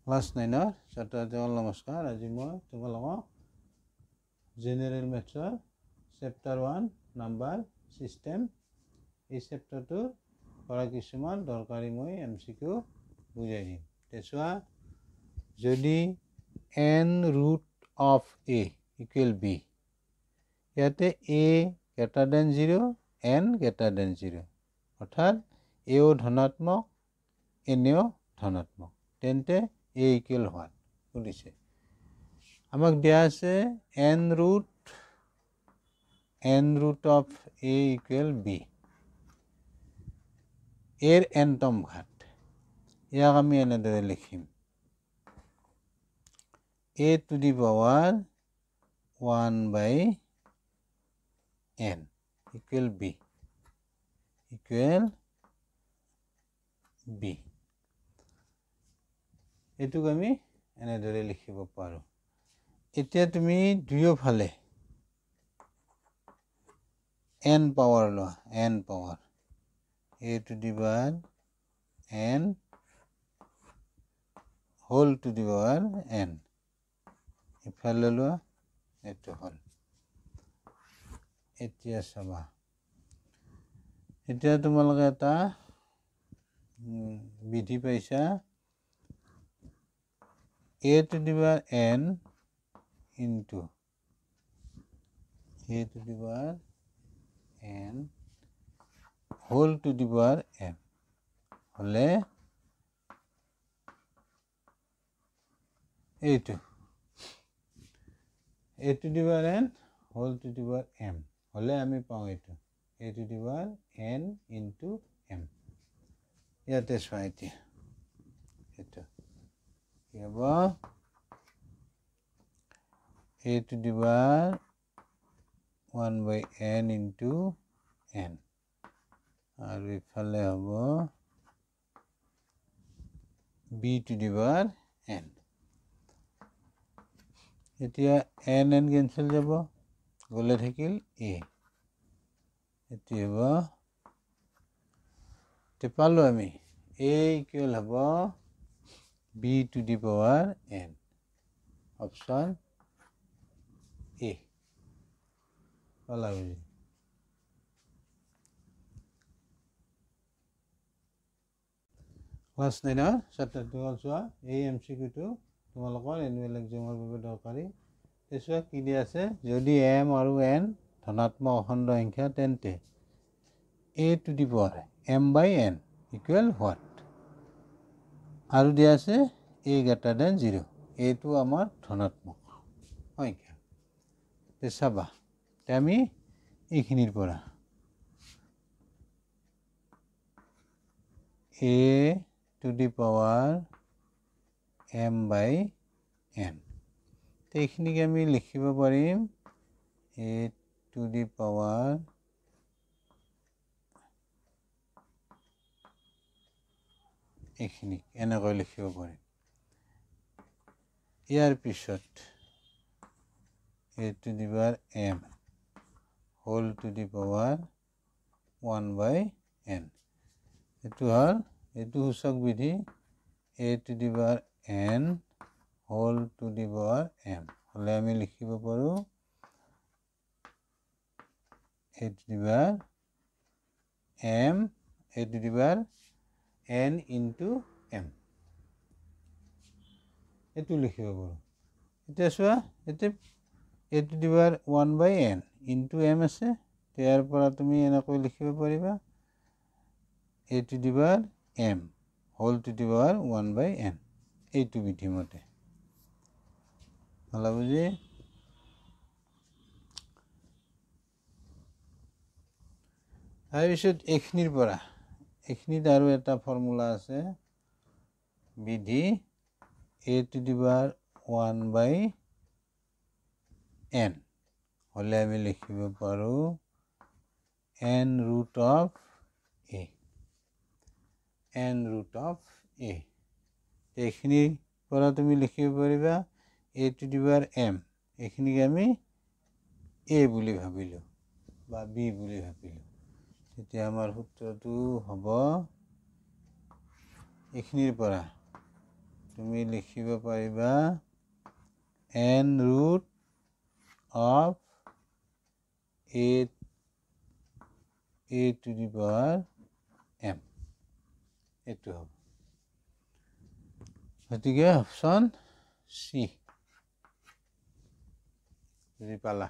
Class 9 ছাত্ৰ-ছাত্ৰীসকল নমস্কাৰ। আজি মই তোমালোকক জেনেৰেল মেথছৰ চেপ্টাৰ 1 নাম্বাৰ চিষ্টেম এই চেপ্টাৰটোৰ পৰা কিছুমান দৰকাৰী মই MCQ বুজাই দিম। চোৱা, যদি n root of a equal b, ইয়াতে a greater than 0, n greater than 0, অৰ্থাৎ a ও ধনাত্মক n ও ধনাত্মক, তেন্তে a equal what সুধিছে। আমাক দিয়া আছে n root of a equal b, এর nতম ঘাত। ইয়াক আমি এনেদৰে লিখিম a to the power 1 by n equal b এটুক আমি এনেদৰে লিখিব পাৰোঁ। এতিয়া তুমি দুয়োফালে n পাৱাৰ লোৱা, n power a to the power n whole to the power n ইফালে লোৱা, এইটো হ'ল। এতিয়া চাবা, এতিয়া তোমালোকে এটা বিধি পাইছা, a to the power n into a to the power n whole to the power m হলে এইটো a to the power n whole to the power m হলে আমি পাওঁ এইটো a to the power n into m। ইয়াতে চোৱা, এতিয়া এইটো কি হ'ব, a to the power 1 by n into n, আৰু ইফালে হ'ব b to the power n। এতিয়া n কেঞ্চেল যাব, গ'লে থাকিল a, এটি হ'ব, পালোঁ আমি a ইকুৱেল হ'ব b to the power n, option a পালা বুজি। ক্লাছ 9 ছাত্ৰ-ছাত্ৰীসকল চোৱা, এই MCQটো তোমালোকৰ এনুৱেল এক্সামৰ বাবে দৰকাৰী। চোৱা কি দিয়া আছে, যদি m আৰু n ধনাত্মক অখণ্ড সংখ্যা তেন্তে a to the power m by n equal what, আৰু দিয়া আছে a greater than 0, এইটো আমাৰ ধনাত্মক সংখ্যা। চাবা, আমি এইখিনিৰ পৰা a to the power m by n, এইখিনিকে আমি লিখিব পাৰিম a to the power এইখিনিক এনেকৈ লিখিব পাৰিম। ইয়াৰ পিছত a to the power m whole to the power 1 by n, এইটো হ'ল, এইটো সূচক বিধি a to the power n whole to the power m হলে আমি লিখিব পাৰোঁ a to the power m a to the power n into m, এইটো লিখিব পাৰোঁ। এতিয়া চোৱা, এতিয়া a to the power 1 by n into m আছে, ইয়াৰ পৰা তুমি এনেকৈ লিখিব পাৰিবা a to the power m whole to the power 1 by n, এইটো বিধিমতে ভালা বুজি। তাৰপিছত এইখিনিৰ পৰা, এইখিনিত আৰু এটা ফৰ্মুলা আছে, বিধি a to the power 1 by n হলে আমি লিখিব পাৰোঁ n root of a, n root of a। এইখিনিৰ পৰা তুমি লিখিব পাৰিবা a to the power m, এইখিনিকে আমি a বুলি ভাবিলোঁ বা b বুলি ভাবিলোঁ, তেতিয়া আমাৰ সূত্ৰটো হ'ব এইখিনিৰ পৰা তুমি লিখিব পাৰিবা n root of a to the power m এইটো হ'ব গতিকে অপশ্যন চি বুজি পালা